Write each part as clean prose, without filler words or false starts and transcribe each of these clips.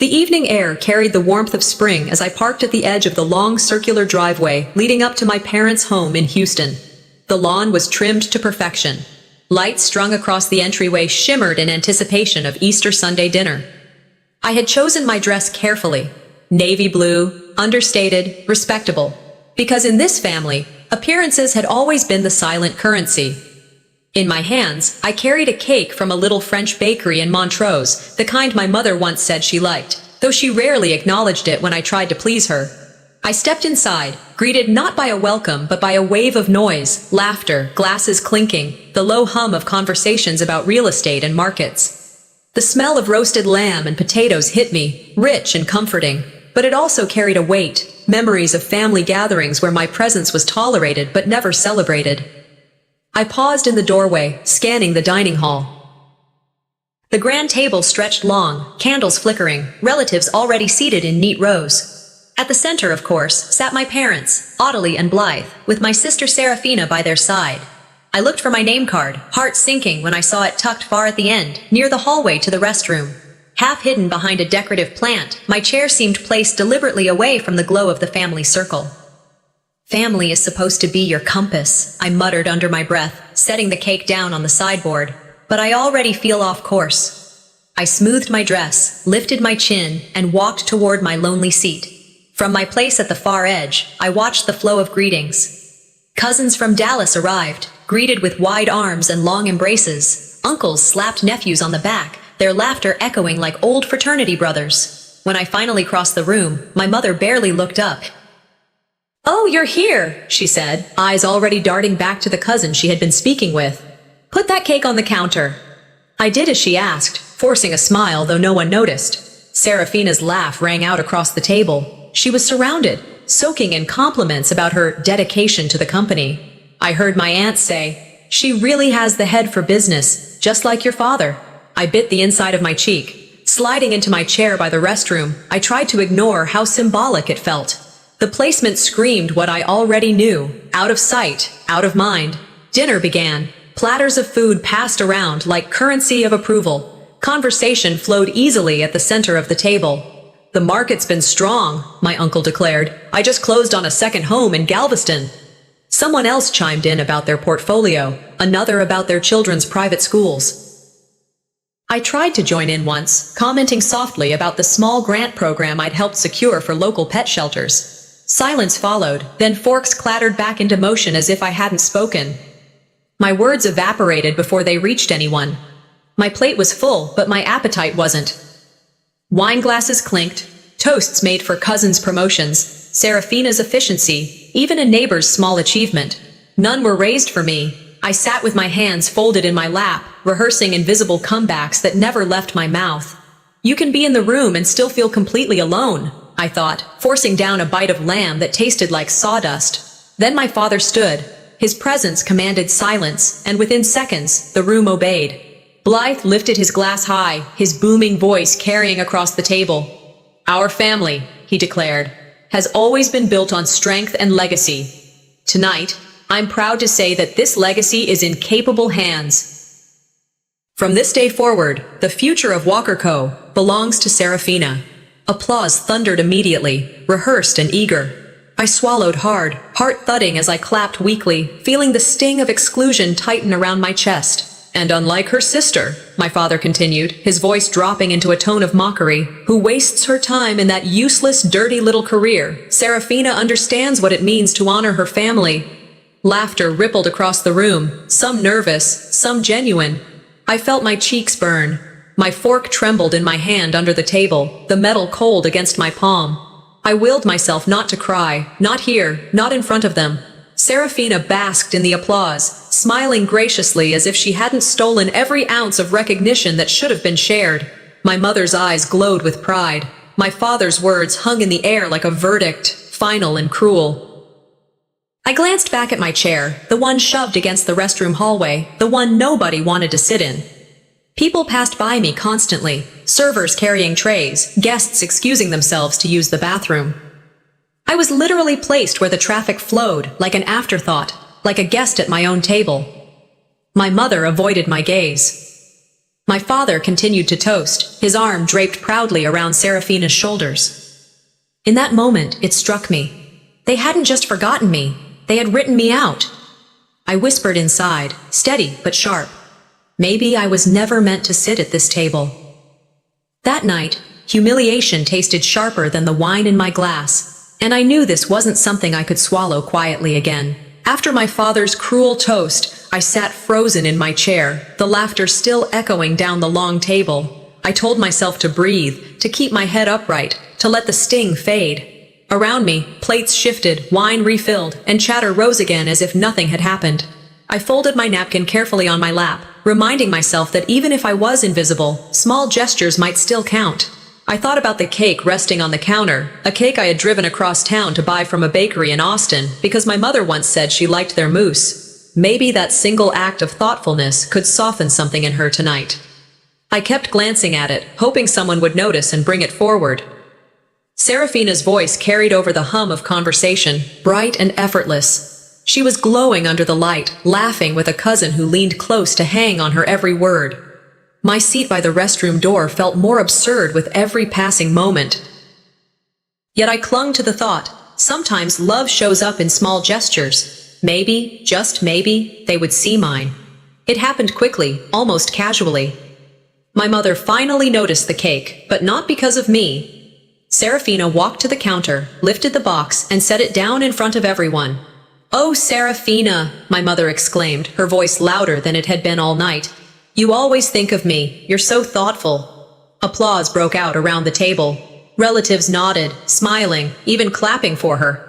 The evening air carried the warmth of spring as I parked at the edge of the long circular driveway leading up to my parents' home in Houston. The lawn was trimmed to perfection. Lights strung across the entryway shimmered in anticipation of Easter Sunday dinner. I had chosen my dress carefully. Navy blue, understated, respectable. Because in this family, appearances had always been the silent currency. In my hands, I carried a cake from a little French bakery in Montrose, the kind my mother once said she liked, though she rarely acknowledged it when I tried to please her. I stepped inside, greeted not by a welcome but by a wave of noise, laughter, glasses clinking, the low hum of conversations about real estate and markets. The smell of roasted lamb and potatoes hit me, rich and comforting, but it also carried a weight, memories of family gatherings where my presence was tolerated but never celebrated. I paused in the doorway, scanning the dining hall. The grand table stretched long, candles flickering, relatives already seated in neat rows. At the center, of course, sat my parents, Ottilie and Blythe, with my sister Serafina by their side. I looked for my name card, heart sinking when I saw it tucked far at the end, near the hallway to the restroom. Half hidden behind a decorative plant, my chair seemed placed deliberately away from the glow of the family circle. "Family is supposed to be your compass," I muttered under my breath, setting the cake down on the sideboard. "But I already feel off course." I smoothed my dress, lifted my chin, and walked toward my lonely seat. From my place at the far edge, I watched the flow of greetings. Cousins from Dallas arrived, greeted with wide arms and long embraces. Uncles slapped nephews on the back, their laughter echoing like old fraternity brothers. When I finally crossed the room, my mother barely looked up. "Oh, you're here," she said, eyes already darting back to the cousin she had been speaking with. "Put that cake on the counter." I did as she asked, forcing a smile though no one noticed. Serafina's laugh rang out across the table. She was surrounded, soaking in compliments about her dedication to the company. I heard my aunt say, "She really has the head for business, just like your father." I bit the inside of my cheek. Sliding into my chair by the restroom, I tried to ignore how symbolic it felt. The placement screamed what I already knew, out of sight, out of mind. Dinner began. Platters of food passed around like currency of approval. Conversation flowed easily at the center of the table. "The market's been strong," my uncle declared. "I just closed on a second home in Galveston." Someone else chimed in about their portfolio, another about their children's private schools. I tried to join in once, commenting softly about the small grant program I'd helped secure for local pet shelters. Silence followed, then forks clattered back into motion as if I hadn't spoken. My words evaporated before they reached anyone. My plate was full, but my appetite wasn't. Wine glasses clinked, toasts made for cousins' promotions, Serafina's efficiency, even a neighbor's small achievement. None were raised for me. I sat with my hands folded in my lap, rehearsing invisible comebacks that never left my mouth. You can be in the room and still feel completely alone, I thought, forcing down a bite of lamb that tasted like sawdust. Then my father stood. His presence commanded silence, and within seconds, the room obeyed. Blythe lifted his glass high, his booming voice carrying across the table. "Our family," he declared, "has always been built on strength and legacy. Tonight, I'm proud to say that this legacy is in capable hands. From this day forward, the future of Walker Co. belongs to Serafina." Applause thundered immediately, rehearsed and eager. I swallowed hard, heart thudding as I clapped weakly, feeling the sting of exclusion tighten around my chest. "And unlike her sister," my father continued, his voice dropping into a tone of mockery, "who wastes her time in that useless, dirty little career, Serafina understands what it means to honor her family." Laughter rippled across the room, some nervous, some genuine. I felt my cheeks burn. My fork trembled in my hand under the table, the metal cold against my palm. I willed myself not to cry, not here, not in front of them. Serafina basked in the applause, smiling graciously as if she hadn't stolen every ounce of recognition that should have been shared. My mother's eyes glowed with pride. My father's words hung in the air like a verdict, final and cruel. I glanced back at my chair, the one shoved against the restroom hallway, the one nobody wanted to sit in. People passed by me constantly, servers carrying trays, guests excusing themselves to use the bathroom. I was literally placed where the traffic flowed, like an afterthought, like a guest at my own table. My mother avoided my gaze. My father continued to toast, his arm draped proudly around Serafina's shoulders. In that moment, it struck me. They hadn't just forgotten me, they had written me out. I whispered inside, steady but sharp. Maybe I was never meant to sit at this table. That night, humiliation tasted sharper than the wine in my glass, and I knew this wasn't something I could swallow quietly again. After my father's cruel toast, I sat frozen in my chair, the laughter still echoing down the long table. I told myself to breathe, to keep my head upright, to let the sting fade. Around me, plates shifted, wine refilled, and chatter rose again as if nothing had happened. I folded my napkin carefully on my lap, reminding myself that even if I was invisible, small gestures might still count. I thought about the cake resting on the counter, a cake I had driven across town to buy from a bakery in Austin because my mother once said she liked their mousse. Maybe that single act of thoughtfulness could soften something in her tonight. I kept glancing at it, hoping someone would notice and bring it forward. Serafina's voice carried over the hum of conversation, bright and effortless. She was glowing under the light, laughing with a cousin who leaned close to hang on her every word. My seat by the restroom door felt more absurd with every passing moment. Yet I clung to the thought, sometimes love shows up in small gestures. Maybe, just maybe, they would see mine. It happened quickly, almost casually. My mother finally noticed the cake, but not because of me. Serafina walked to the counter, lifted the box, and set it down in front of everyone. "Oh, Serafina," my mother exclaimed, her voice louder than it had been all night. "You always think of me. You're so thoughtful." Applause broke out around the table. Relatives nodded, smiling, even clapping for her.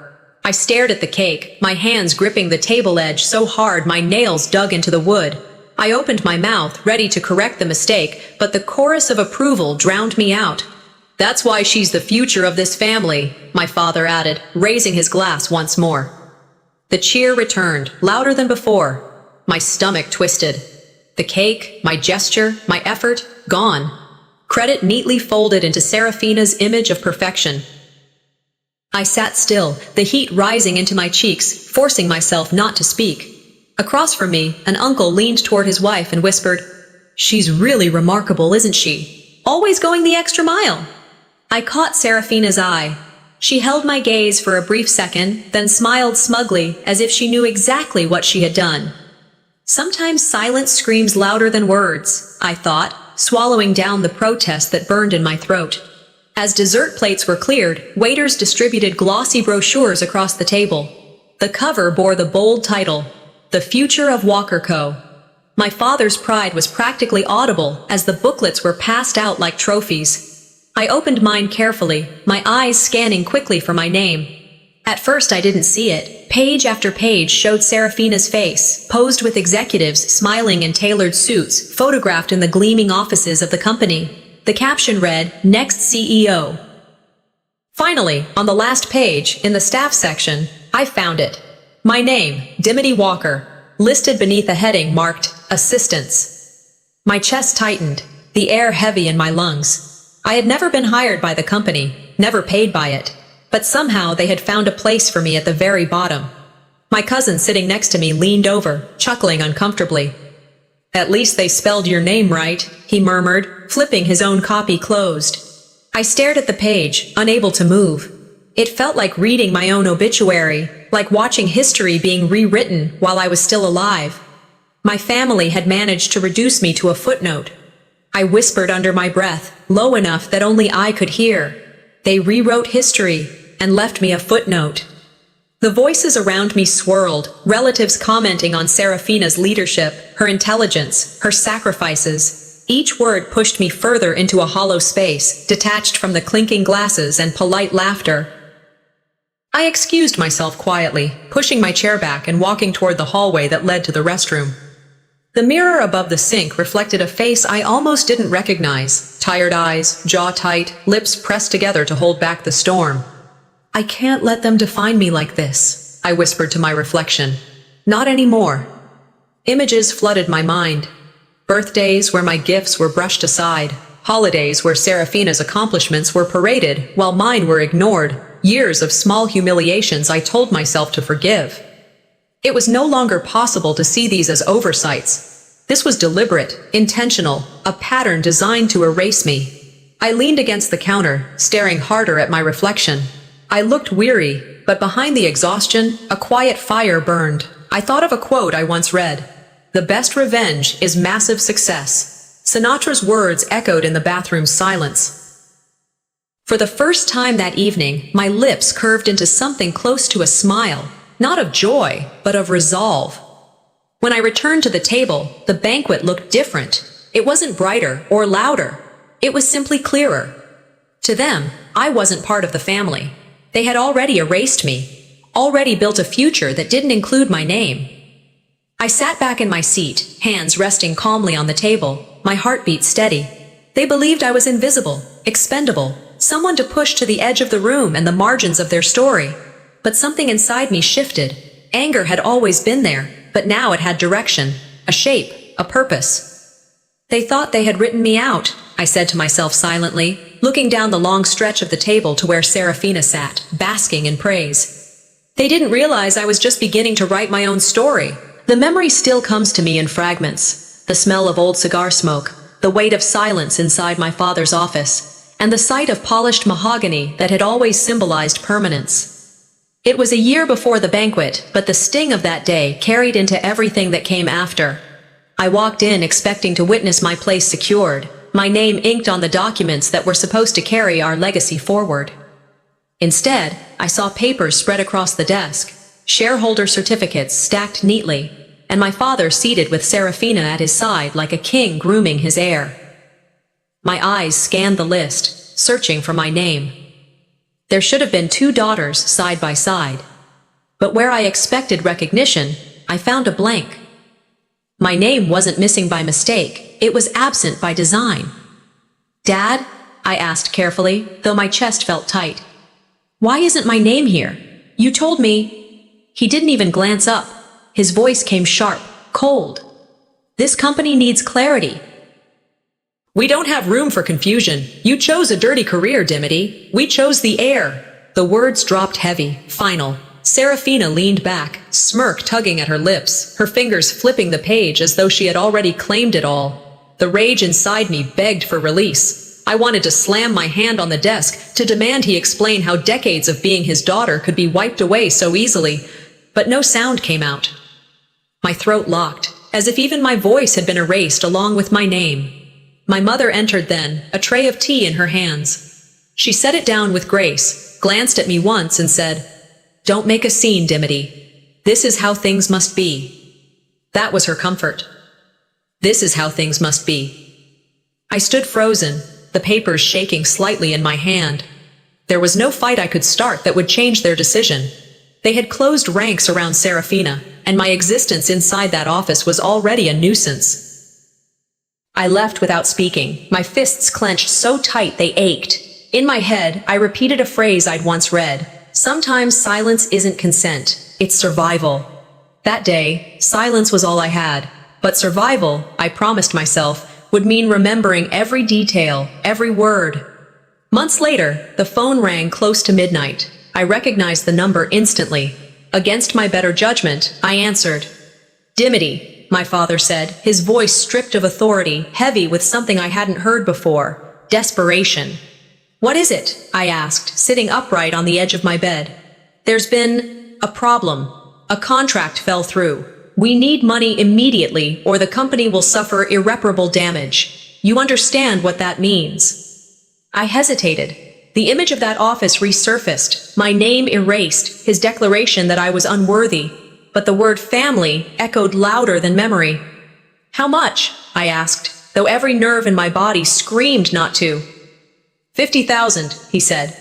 I stared at the cake, my hands gripping the table edge so hard my nails dug into the wood. I opened my mouth, ready to correct the mistake, but the chorus of approval drowned me out. "That's why she's the future of this family," my father added, raising his glass once more. The cheer returned, louder than before. My stomach twisted. The cake, my gesture, my effort, gone. Credit neatly folded into Serafina's image of perfection. I sat still, the heat rising into my cheeks, forcing myself not to speak. Across from me, an uncle leaned toward his wife and whispered, "She's really remarkable, isn't she? Always going the extra mile." I caught Serafina's eye. She held my gaze for a brief second, then smiled smugly, as if she knew exactly what she had done. Sometimes silence screams louder than words, I thought, swallowing down the protest that burned in my throat. As dessert plates were cleared, waiters distributed glossy brochures across the table. The cover bore the bold title, "The Future of Walker Co." My father's pride was practically audible as the booklets were passed out like trophies. I opened mine carefully, my eyes scanning quickly for my name. At first I didn't see it. Page after page showed Serafina's face, posed with executives smiling in tailored suits, photographed in the gleaming offices of the company. The caption read, "Next CEO." Finally, on the last page, in the staff section, I found it. My name, Dimity Walker, listed beneath a heading marked, "Assistants." My chest tightened, the air heavy in my lungs. I had never been hired by the company, never paid by it, but somehow they had found a place for me at the very bottom. My cousin sitting next to me leaned over, chuckling uncomfortably. "At least they spelled your name right," he murmured, flipping his own copy closed. I stared at the page, unable to move. It felt like reading my own obituary, like watching history being rewritten while I was still alive. My family had managed to reduce me to a footnote. I whispered under my breath, low enough that only I could hear. They rewrote history and left me a footnote. The voices around me swirled, relatives commenting on Serafina's leadership, her intelligence, her sacrifices. Each word pushed me further into a hollow space, detached from the clinking glasses and polite laughter. I excused myself quietly, pushing my chair back and walking toward the hallway that led to the restroom. The mirror above the sink reflected a face I almost didn't recognize. Tired eyes, jaw tight, lips pressed together to hold back the storm. "I can't let them define me like this," I whispered to my reflection. "Not anymore." Images flooded my mind. Birthdays where my gifts were brushed aside. Holidays where Serafina's accomplishments were paraded, while mine were ignored. Years of small humiliations I told myself to forgive. It was no longer possible to see these as oversights. This was deliberate, intentional, a pattern designed to erase me. I leaned against the counter, staring harder at my reflection. I looked weary, but behind the exhaustion, a quiet fire burned. I thought of a quote I once read. "The best revenge is massive success." Sinatra's words echoed in the bathroom's silence. For the first time that evening, my lips curved into something close to a smile, not of joy, but of resolve. When I returned to the table, the banquet looked different. It wasn't brighter or louder. It was simply clearer. To them, I wasn't part of the family. They had already erased me, already built a future that didn't include my name. I sat back in my seat, hands resting calmly on the table, my heartbeat steady. They believed I was invisible, expendable, someone to push to the edge of the room and the margins of their story. But something inside me shifted. Anger had always been there, but now it had direction, a shape, a purpose. They thought they had written me out, I said to myself silently, looking down the long stretch of the table to where Serafina sat, basking in praise. They didn't realize I was just beginning to write my own story. The memory still comes to me in fragments. The smell of old cigar smoke, the weight of silence inside my father's office, and the sight of polished mahogany that had always symbolized permanence. It was a year before the banquet, but the sting of that day carried into everything that came after. I walked in expecting to witness my place secured, my name inked on the documents that were supposed to carry our legacy forward. Instead, I saw papers spread across the desk, shareholder certificates stacked neatly, and my father seated with Serafina at his side like a king grooming his heir. My eyes scanned the list, searching for my name. There should have been 2 daughters side by side. But where I expected recognition, I found a blank. My name wasn't missing by mistake, it was absent by design. "Dad?" I asked carefully, though my chest felt tight. "Why isn't my name here? You told me—" He didn't even glance up. His voice came sharp, cold. "This company needs clarity." "We don't have room for confusion. You chose a dirty career, Dimity. We chose the heir." The words dropped heavy, final. Serafina leaned back, smirk tugging at her lips, her fingers flipping the page as though she had already claimed it all. The rage inside me begged for release. I wanted to slam my hand on the desk, to demand he explain how decades of being his daughter could be wiped away so easily, but no sound came out. My throat locked, as if even my voice had been erased along with my name. My mother entered then, a tray of tea in her hands. She set it down with grace, glanced at me once and said, "Don't make a scene, Dimity. This is how things must be." That was her comfort. This is how things must be. I stood frozen, the papers shaking slightly in my hand. There was no fight I could start that would change their decision. They had closed ranks around Serafina, and my existence inside that office was already a nuisance. I left without speaking, my fists clenched so tight they ached. In my head, I repeated a phrase I'd once read. Sometimes silence isn't consent, it's survival. That day, silence was all I had. But survival, I promised myself, would mean remembering every detail, every word. Months later, the phone rang close to midnight. I recognized the number instantly. Against my better judgment, I answered. "Dimity," my father said, his voice stripped of authority, heavy with something I hadn't heard before. Desperation. "What is it?" I asked, sitting upright on the edge of my bed. "There's been a problem. A contract fell through. We need money immediately, or the company will suffer irreparable damage. You understand what that means." I hesitated. The image of that office resurfaced, my name erased, his declaration that I was unworthy. But the word family echoed louder than memory. "How much?" I asked, though every nerve in my body screamed not to. 50,000, he said.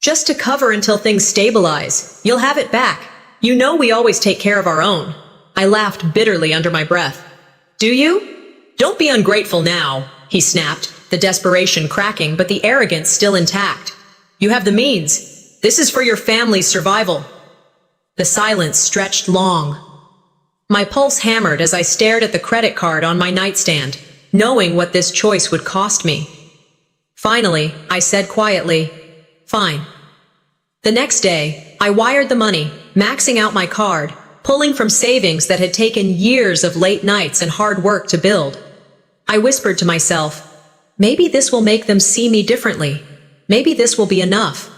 "Just to cover until things stabilize. You'll have it back. You know we always take care of our own." I laughed bitterly under my breath. "Do you? Don't be ungrateful now," he snapped, the desperation cracking but the arrogance still intact. "You have the means. This is for your family's survival." The silence stretched long. My pulse hammered as I stared at the credit card on my nightstand, knowing what this choice would cost me. Finally, I said quietly, "Fine." The next day, I wired the money, maxing out my card, pulling from savings that had taken years of late nights and hard work to build. I whispered to myself, maybe this will make them see me differently. Maybe this will be enough.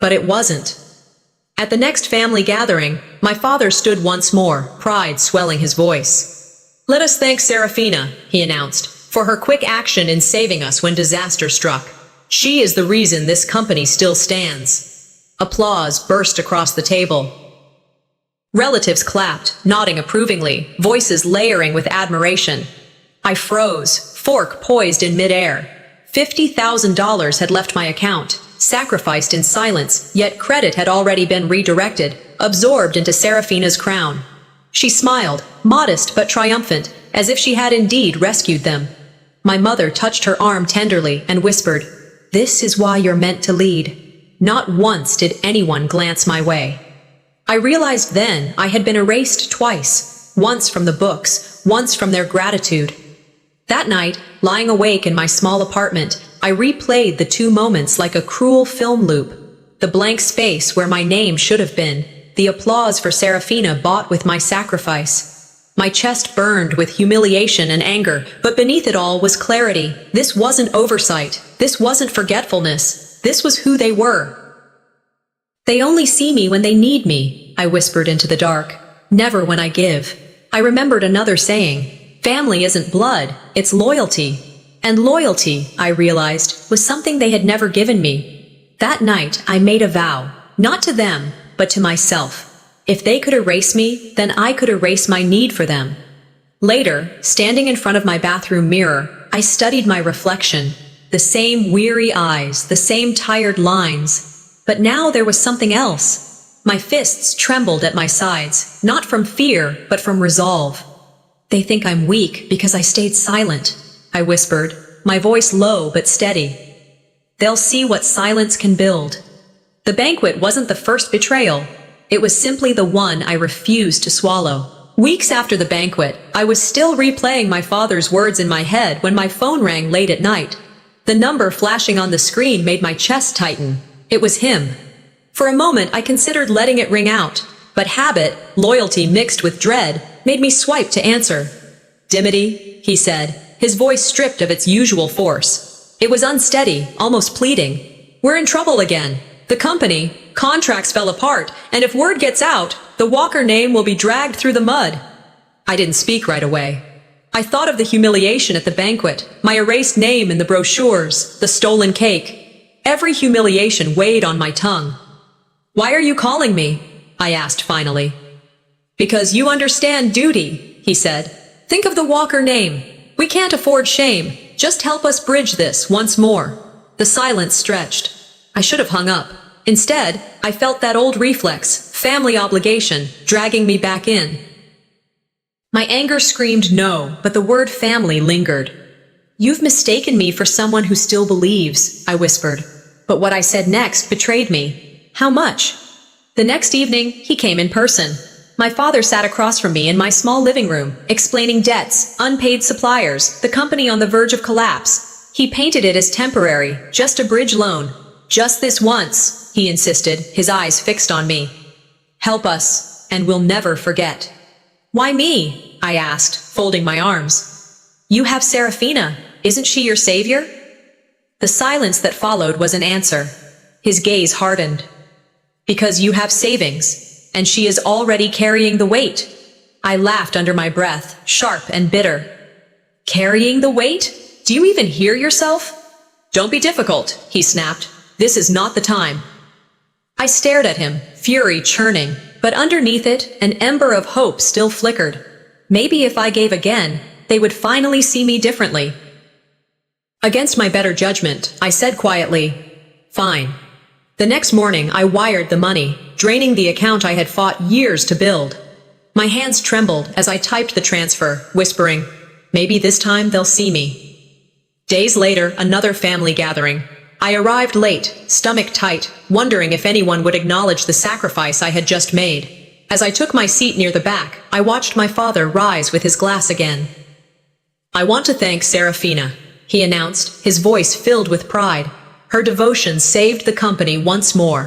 But it wasn't. At the next family gathering, my father stood once more, pride swelling his voice. "Let us thank Serafina," he announced, "for her quick action in saving us when disaster struck. She is the reason this company still stands." Applause burst across the table. Relatives clapped, nodding approvingly, voices layering with admiration. I froze, fork poised in midair. $50,000 had left my account, sacrificed in silence, yet credit had already been redirected, absorbed into Serafina's crown. She smiled, modest but triumphant, as if she had indeed rescued them. My mother touched her arm tenderly and whispered, "This is why you're meant to lead." Not once did anyone glance my way. I realized then I had been erased twice, once from the books, once from their gratitude. That night, lying awake in my small apartment, I replayed the two moments like a cruel film loop. The blank space where my name should have been, the applause for Serafina bought with my sacrifice. My chest burned with humiliation and anger, but beneath it all was clarity. This wasn't oversight. This wasn't forgetfulness. This was who they were. "They only see me when they need me," I whispered into the dark. "Never when I give." I remembered another saying, "Family isn't blood, it's loyalty." And loyalty, I realized, was something they had never given me. That night, I made a vow, not to them, but to myself. If they could erase me, then I could erase my need for them. Later, standing in front of my bathroom mirror, I studied my reflection. The same weary eyes, the same tired lines. But now there was something else. My fists trembled at my sides, not from fear, but from resolve. "They think I'm weak because I stayed silent," I whispered, my voice low but steady. "They'll see what silence can build." The banquet wasn't the first betrayal. It was simply the one I refused to swallow. Weeks after the banquet, I was still replaying my father's words in my head when my phone rang late at night. The number flashing on the screen made my chest tighten. It was him. For a moment, I considered letting it ring out, but habit, loyalty mixed with dread, made me swipe to answer. "Dimity," he said, his voice stripped of its usual force. It was unsteady, almost pleading. "We're in trouble again. The company, contracts fell apart, and if word gets out, the Walker name will be dragged through the mud." I didn't speak right away. I thought of the humiliation at the banquet, my erased name in the brochures, the stolen cake. Every humiliation weighed on my tongue. "Why are you calling me?" I asked finally. "Because you understand duty," he said. "Think of the Walker name. We can't afford shame. Just help us bridge this once more." The silence stretched. I should have hung up. Instead, I felt that old reflex, family obligation, dragging me back in. My anger screamed no, but the word family lingered. "You've mistaken me for someone who still believes," I whispered. But what I said next betrayed me. "How much?" The next evening, he came in person. My father sat across from me in my small living room, explaining debts, unpaid suppliers, the company on the verge of collapse. He painted it as temporary, just a bridge loan. "Just this once," he insisted, his eyes fixed on me. "Help us, and we'll never forget." "Why me?" I asked, folding my arms. "You have Serafina. Isn't she your savior?" The silence that followed was an answer. His gaze hardened. "Because you have savings, and she is already carrying the weight." I laughed under my breath, sharp and bitter. "Carrying the weight? Do you even hear yourself?" "Don't be difficult," he snapped. "This is not the time." I stared at him, fury churning, but underneath it, an ember of hope still flickered. Maybe if I gave again, they would finally see me differently. Against my better judgment, I said quietly, "Fine." The next morning, I wired the money, draining the account I had fought years to build. My hands trembled as I typed the transfer, whispering, "Maybe this time they'll see me." Days later, another family gathering. I arrived late, stomach tight, wondering if anyone would acknowledge the sacrifice I had just made. As I took my seat near the back, I watched my father rise with his glass again. "I want to thank Serafina," he announced, his voice filled with pride. "Her devotion saved the company once more."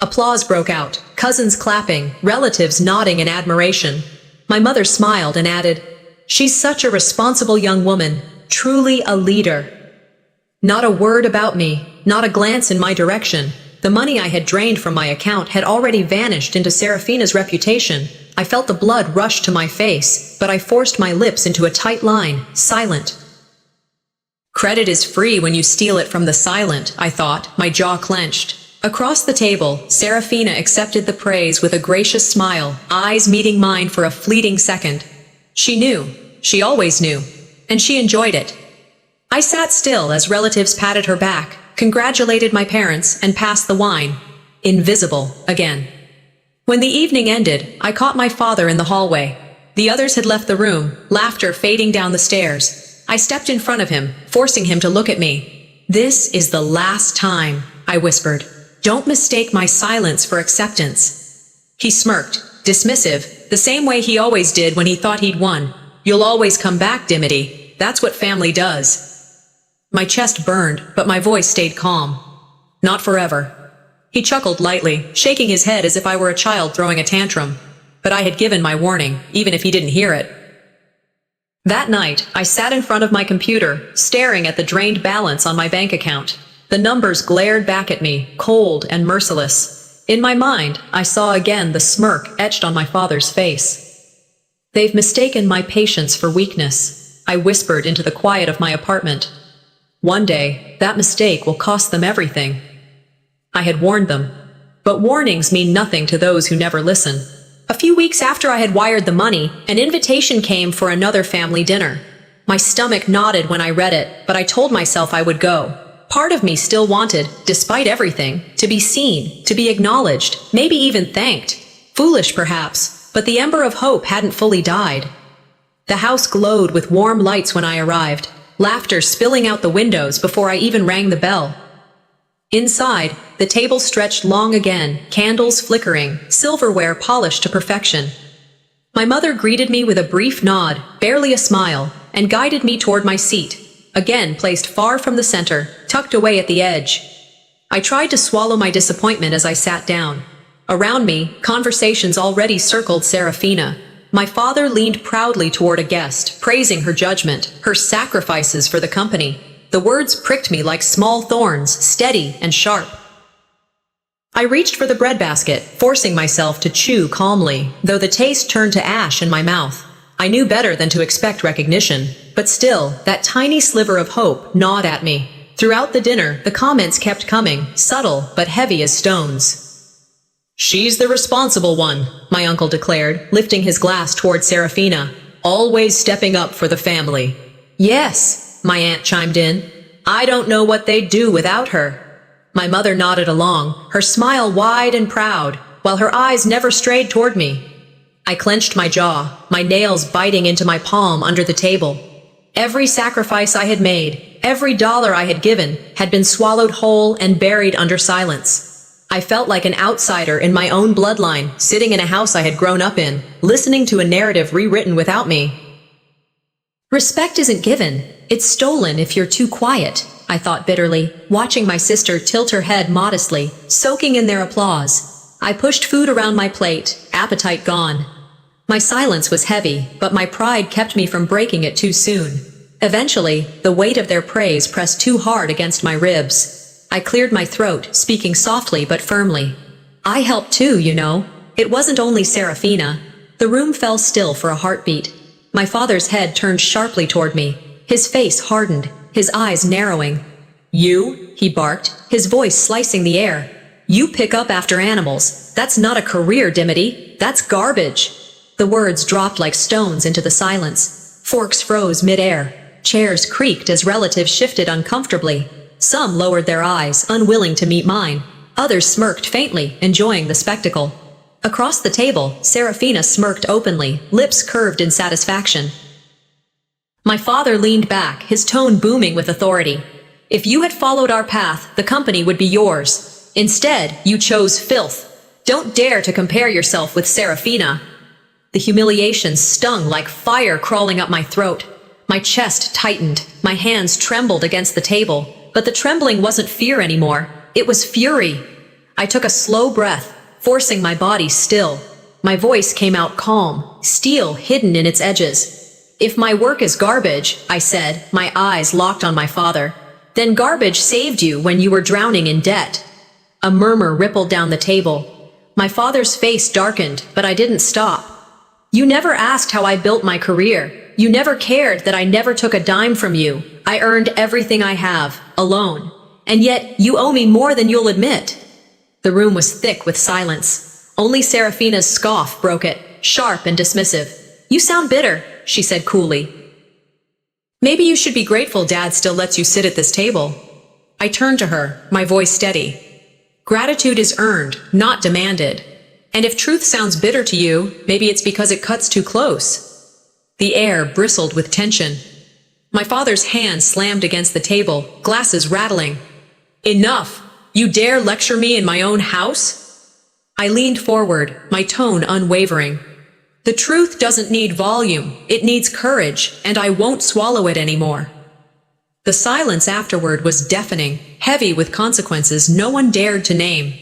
Applause broke out, cousins clapping, relatives nodding in admiration. My mother smiled and added, "She's such a responsible young woman, truly a leader." Not a word about me, not a glance in my direction. The money I had drained from my account had already vanished into Serafina's reputation. I felt the blood rush to my face, but I forced my lips into a tight line, silent. Credit is free when you steal it from the silent, I thought, my jaw clenched. Across the table, Serafina accepted the praise with a gracious smile, eyes meeting mine for a fleeting second. She knew. She always knew. And she enjoyed it. I sat still as relatives patted her back, congratulated my parents, and passed the wine. Invisible, again. When the evening ended, I caught my father in the hallway. The others had left the room, laughter fading down the stairs. I stepped in front of him, forcing him to look at me. "This is the last time," I whispered. "Don't mistake my silence for acceptance." He smirked, dismissive, the same way he always did when he thought he'd won. "You'll always come back, Dimity. That's what family does." My chest burned, but my voice stayed calm. "Not forever." He chuckled lightly, shaking his head as if I were a child throwing a tantrum. But I had given my warning, even if he didn't hear it. That night, I sat in front of my computer, staring at the drained balance on my bank account. The numbers glared back at me, cold and merciless. In my mind, I saw again the smirk etched on my father's face. "They've mistaken my patience for weakness," I whispered into the quiet of my apartment. "One day, that mistake will cost them everything." I had warned them. But warnings mean nothing to those who never listen. A few weeks after I had wired the money, an invitation came for another family dinner. My stomach knotted when I read it, but I told myself I would go. Part of me still wanted, despite everything, to be seen, to be acknowledged, maybe even thanked. Foolish, perhaps, but the ember of hope hadn't fully died. The house glowed with warm lights when I arrived, laughter spilling out the windows before I even rang the bell. Inside, the table stretched long again, candles flickering, silverware polished to perfection. My mother greeted me with a brief nod, barely a smile, and guided me toward my seat, again placed far from the center, tucked away at the edge. I tried to swallow my disappointment as I sat down. Around me, conversations already circled Serafina. My father leaned proudly toward a guest, praising her judgment, her sacrifices for the company. The words pricked me like small thorns, steady and sharp. I reached for the breadbasket, forcing myself to chew calmly, though the taste turned to ash in my mouth. I knew better than to expect recognition, but still, that tiny sliver of hope gnawed at me. Throughout the dinner, the comments kept coming, subtle but heavy as stones. "She's the responsible one," my uncle declared, lifting his glass toward Serafina. "Always stepping up for the family." "Yes," my aunt chimed in. "I don't know what they'd do without her." My mother nodded along, her smile wide and proud, while her eyes never strayed toward me. I clenched my jaw, my nails biting into my palm under the table. Every sacrifice I had made, every dollar I had given, had been swallowed whole and buried under silence. I felt like an outsider in my own bloodline, sitting in a house I had grown up in, listening to a narrative rewritten without me. Respect isn't given. It's stolen if you're too quiet, I thought bitterly, watching my sister tilt her head modestly, soaking in their applause. I pushed food around my plate, appetite gone. My silence was heavy, but my pride kept me from breaking it too soon. Eventually, the weight of their praise pressed too hard against my ribs. I cleared my throat, speaking softly but firmly. "I helped too, you know. It wasn't only Serafina." The room fell still for a heartbeat. My father's head turned sharply toward me. His face hardened, his eyes narrowing. "You?" he barked, his voice slicing the air. "You pick up after animals. That's not a career, Dimity. That's garbage." The words dropped like stones into the silence. Forks froze mid-air. Chairs creaked as relatives shifted uncomfortably. Some lowered their eyes, unwilling to meet mine. Others smirked faintly, enjoying the spectacle. Across the table, Serafina smirked openly, lips curved in satisfaction. My father leaned back, his tone booming with authority. "If you had followed our path, the company would be yours. Instead, you chose filth. Don't dare to compare yourself with Serafina." The humiliation stung like fire crawling up my throat. My chest tightened, my hands trembled against the table, but the trembling wasn't fear anymore. It was fury. I took a slow breath, forcing my body still. My voice came out calm, steel hidden in its edges. "If my work is garbage," I said, my eyes locked on my father, "then garbage saved you when you were drowning in debt." A murmur rippled down the table. My father's face darkened, but I didn't stop. "You never asked how I built my career. You never cared that I never took a dime from you. I earned everything I have, alone. And yet, you owe me more than you'll admit." The room was thick with silence. Only Serafina's scoff broke it, sharp and dismissive. "You sound bitter," she said coolly. "Maybe you should be grateful Dad still lets you sit at this table." I turned to her, my voice steady. "Gratitude is earned, not demanded. And if truth sounds bitter to you, maybe it's because it cuts too close." The air bristled with tension. My father's hand slammed against the table, glasses rattling. "Enough! You dare lecture me in my own house?" I leaned forward, my tone unwavering. "The truth doesn't need volume, it needs courage, and I won't swallow it anymore." The silence afterward was deafening, heavy with consequences no one dared to name.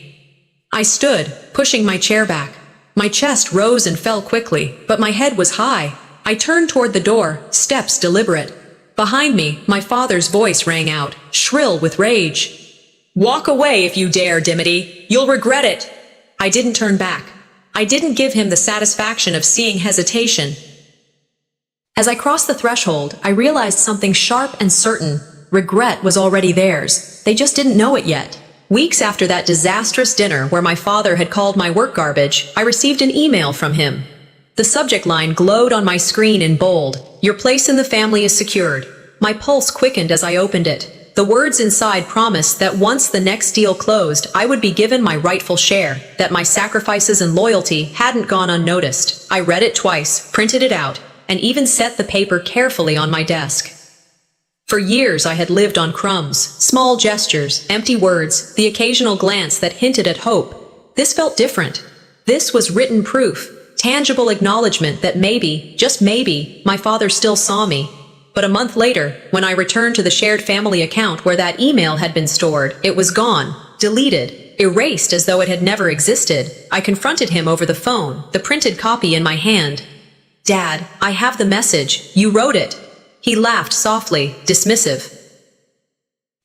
I stood, pushing my chair back. My chest rose and fell quickly, but my head was high. I turned toward the door, steps deliberate. Behind me, my father's voice rang out, shrill with rage. "Walk away if you dare, Dimity. You'll regret it." I didn't turn back. I didn't give him the satisfaction of seeing hesitation. As I crossed the threshold, I realized something sharp and certain. Regret was already theirs. They just didn't know it yet. Weeks after that disastrous dinner where my father had called my work garbage, I received an email from him. The subject line glowed on my screen in bold. "Your place in the family is secured." My pulse quickened as I opened it. The words inside promised that once the next deal closed, I would be given my rightful share, that my sacrifices and loyalty hadn't gone unnoticed. I read it twice, printed it out, and even set the paper carefully on my desk. For years I had lived on crumbs, small gestures, empty words, the occasional glance that hinted at hope. This felt different. This was written proof, tangible acknowledgement that maybe, just maybe, my father still saw me. But a month later, when I returned to the shared family account where that email had been stored, it was gone, deleted, erased as though it had never existed. I confronted him over the phone, the printed copy in my hand. "Dad, I have the message. You wrote it." He laughed softly, dismissive.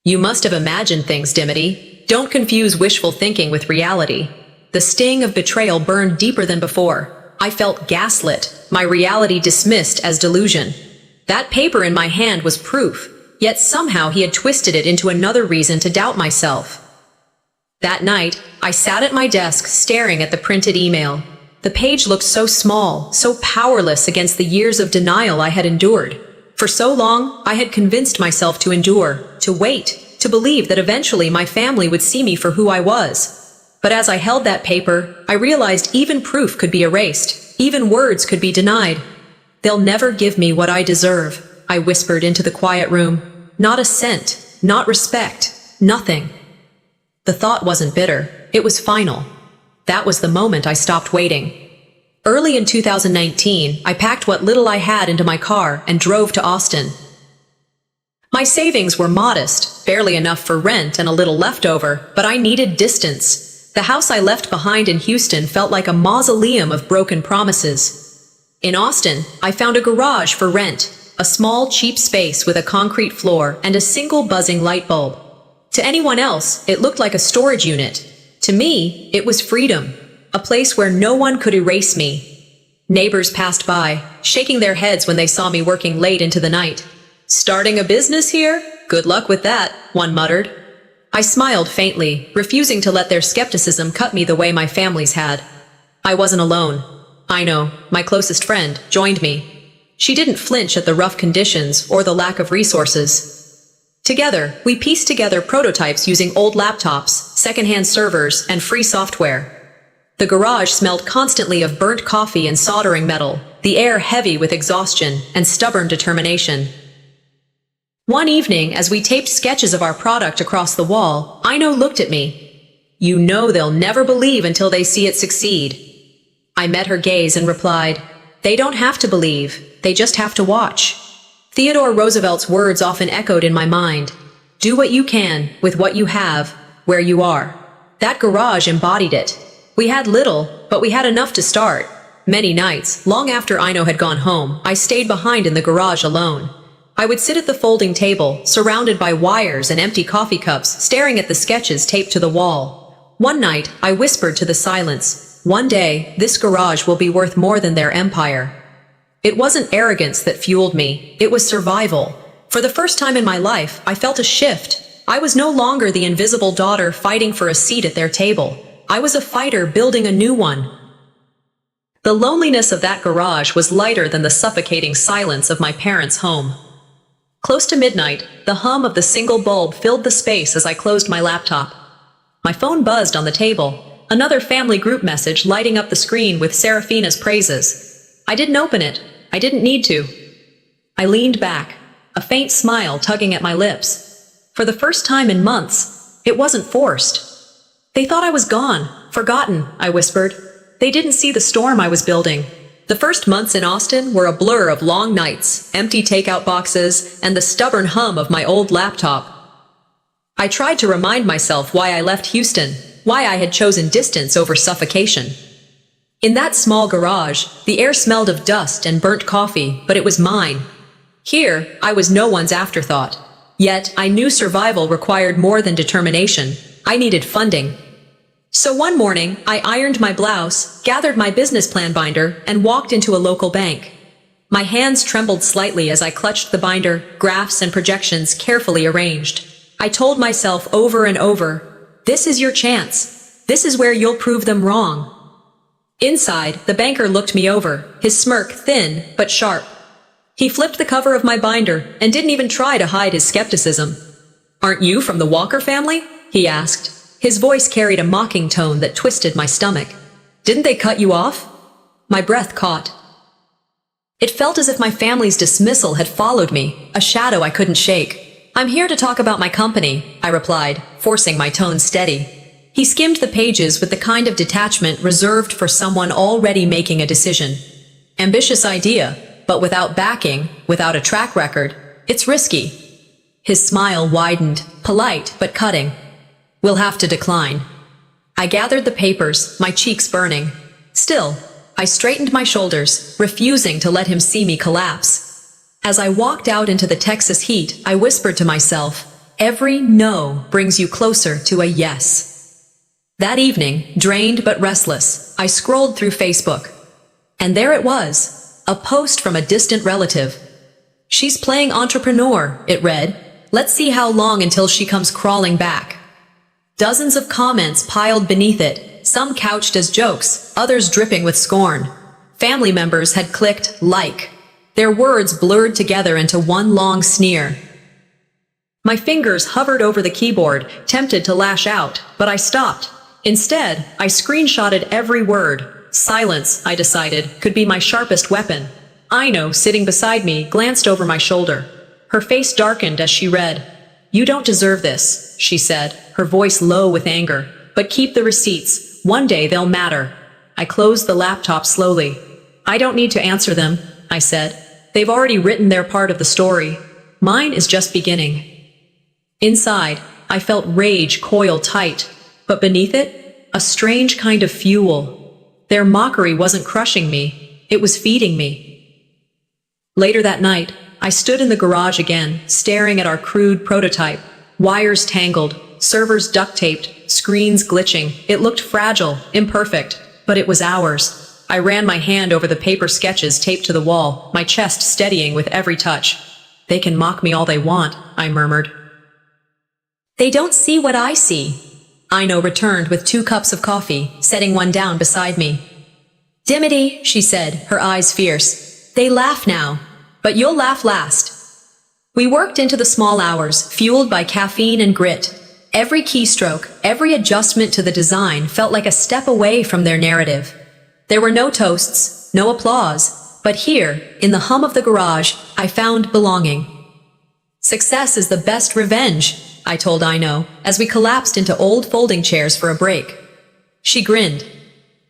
"You must have imagined things, Dimity. Don't confuse wishful thinking with reality." The sting of betrayal burned deeper than before. I felt gaslit, my reality dismissed as delusion. That paper in my hand was proof, yet somehow he had twisted it into another reason to doubt myself. That night, I sat at my desk staring at the printed email. The page looked so small, so powerless against the years of denial I had endured. For so long, I had convinced myself to endure, to wait, to believe that eventually my family would see me for who I was. But as I held that paper, I realized even proof could be erased, even words could be denied. "They'll never give me what I deserve," I whispered into the quiet room. Not a cent, not respect, nothing. The thought wasn't bitter, it was final. That was the moment I stopped waiting. Early in 2019, I packed what little I had into my car and drove to Austin. My savings were modest, barely enough for rent and a little leftover, but I needed distance. The house I left behind in Houston felt like a mausoleum of broken promises. In Austin, I found a garage for rent, a small, cheap space with a concrete floor and a single buzzing light bulb. To anyone else, it looked like a storage unit. To me, it was freedom, a place where no one could erase me. Neighbors passed by, shaking their heads when they saw me working late into the night. "Starting a business here? Good luck with that," one muttered. I smiled faintly, refusing to let their skepticism cut me the way my family's had. I wasn't alone. I know, my closest friend, joined me. She didn't flinch at the rough conditions or the lack of resources. Together, we pieced together prototypes using old laptops, secondhand servers, and free software. The garage smelled constantly of burnt coffee and soldering metal, the air heavy with exhaustion and stubborn determination. One evening, as we taped sketches of our product across the wall, Ino looked at me. "You know they'll never believe until they see it succeed." I met her gaze and replied, "They don't have to believe, they just have to watch." Theodore Roosevelt's words often echoed in my mind. Do what you can, with what you have, where you are. That garage embodied it. We had little, but we had enough to start. Many nights, long after Ino had gone home, I stayed behind in the garage alone. I would sit at the folding table, surrounded by wires and empty coffee cups, staring at the sketches taped to the wall. One night, I whispered to the silence, "One day, this garage will be worth more than their empire." It wasn't arrogance that fueled me, it was survival. For the first time in my life, I felt a shift. I was no longer the invisible daughter fighting for a seat at their table. I was a fighter building a new one. The loneliness of that garage was lighter than the suffocating silence of my parents' home. Close to midnight, the hum of the single bulb filled the space as I closed my laptop. My phone buzzed on the table, another family group message lighting up the screen with Serafina's praises. I didn't open it. I didn't need to. I leaned back, a faint smile tugging at my lips. For the first time in months, it wasn't forced. "They thought I was gone, forgotten," I whispered. "They didn't see the storm I was building." The first months in Austin were a blur of long nights, empty takeout boxes, and the stubborn hum of my old laptop. I tried to remind myself why I left Houston, why I had chosen distance over suffocation. In that small garage, the air smelled of dust and burnt coffee, but it was mine. Here, I was no one's afterthought. Yet, I knew survival required more than determination. I needed funding. So one morning, I ironed my blouse, gathered my business plan binder, and walked into a local bank. My hands trembled slightly as I clutched the binder, graphs and projections carefully arranged. I told myself over and over, "This is your chance. This is where you'll prove them wrong." Inside, the banker looked me over, his smirk thin but sharp. He flipped the cover of my binder and didn't even try to hide his skepticism. "Aren't you from the Walker family?" he asked. His voice carried a mocking tone that twisted my stomach. "Didn't they cut you off?" My breath caught. It felt as if my family's dismissal had followed me, a shadow I couldn't shake. "I'm here to talk about my company," I replied, forcing my tone steady. He skimmed the pages with the kind of detachment reserved for someone already making a decision. "Ambitious idea, but without backing, without a track record, it's risky." His smile widened, polite but cutting. "We'll have to decline." I gathered the papers, my cheeks burning. Still, I straightened my shoulders, refusing to let him see me collapse. As I walked out into the Texas heat, I whispered to myself, "Every no brings you closer to a yes." That evening, drained but restless, I scrolled through Facebook. And there it was, a post from a distant relative. "She's playing entrepreneur," it read. "Let's see how long until she comes crawling back." Dozens of comments piled beneath it, some couched as jokes, others dripping with scorn. Family members had clicked like. Their words blurred together into one long sneer. My fingers hovered over the keyboard, tempted to lash out, but I stopped. Instead, I screenshotted every word. Silence, I decided, could be my sharpest weapon. Ino, sitting beside me, glanced over my shoulder. Her face darkened as she read. "You don't deserve this," she said, her voice low with anger. "But keep the receipts. One day they'll matter." I closed the laptop slowly. "I don't need to answer them," I said. "They've already written their part of the story. Mine is just beginning." Inside, I felt rage coil tight, but beneath it, a strange kind of fuel. Their mockery wasn't crushing me, it was feeding me. Later that night, I stood in the garage again, staring at our crude prototype. Wires tangled, servers duct-taped, screens glitching. It looked fragile, imperfect, but it was ours. I ran my hand over the paper sketches taped to the wall, my chest steadying with every touch. "They can mock me all they want," I murmured. "They don't see what I see." Ino returned with 2 cups of coffee, setting one down beside me. "Dimity," she said, her eyes fierce. "They laugh now, but you'll laugh last." We worked into the small hours, fueled by caffeine and grit. Every keystroke, every adjustment to the design felt like a step away from their narrative. There were no toasts, no applause, but here, in the hum of the garage, I found belonging. "Success is the best revenge," I told Ino, as we collapsed into old folding chairs for a break. She grinned.